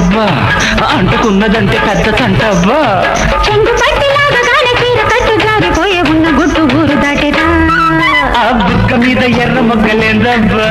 ఏంటబ్బా అంటుకున్నదంటే పెద్ద తంటబ్బా చెంగు పట్టిలాగా గాలి చీర కట్టు జారిపోయే ఉన్న గుట్టు ఊరు దాటేదా ఆ బుక్క మీద ఎర్ర మొగ్గలేదబ్బా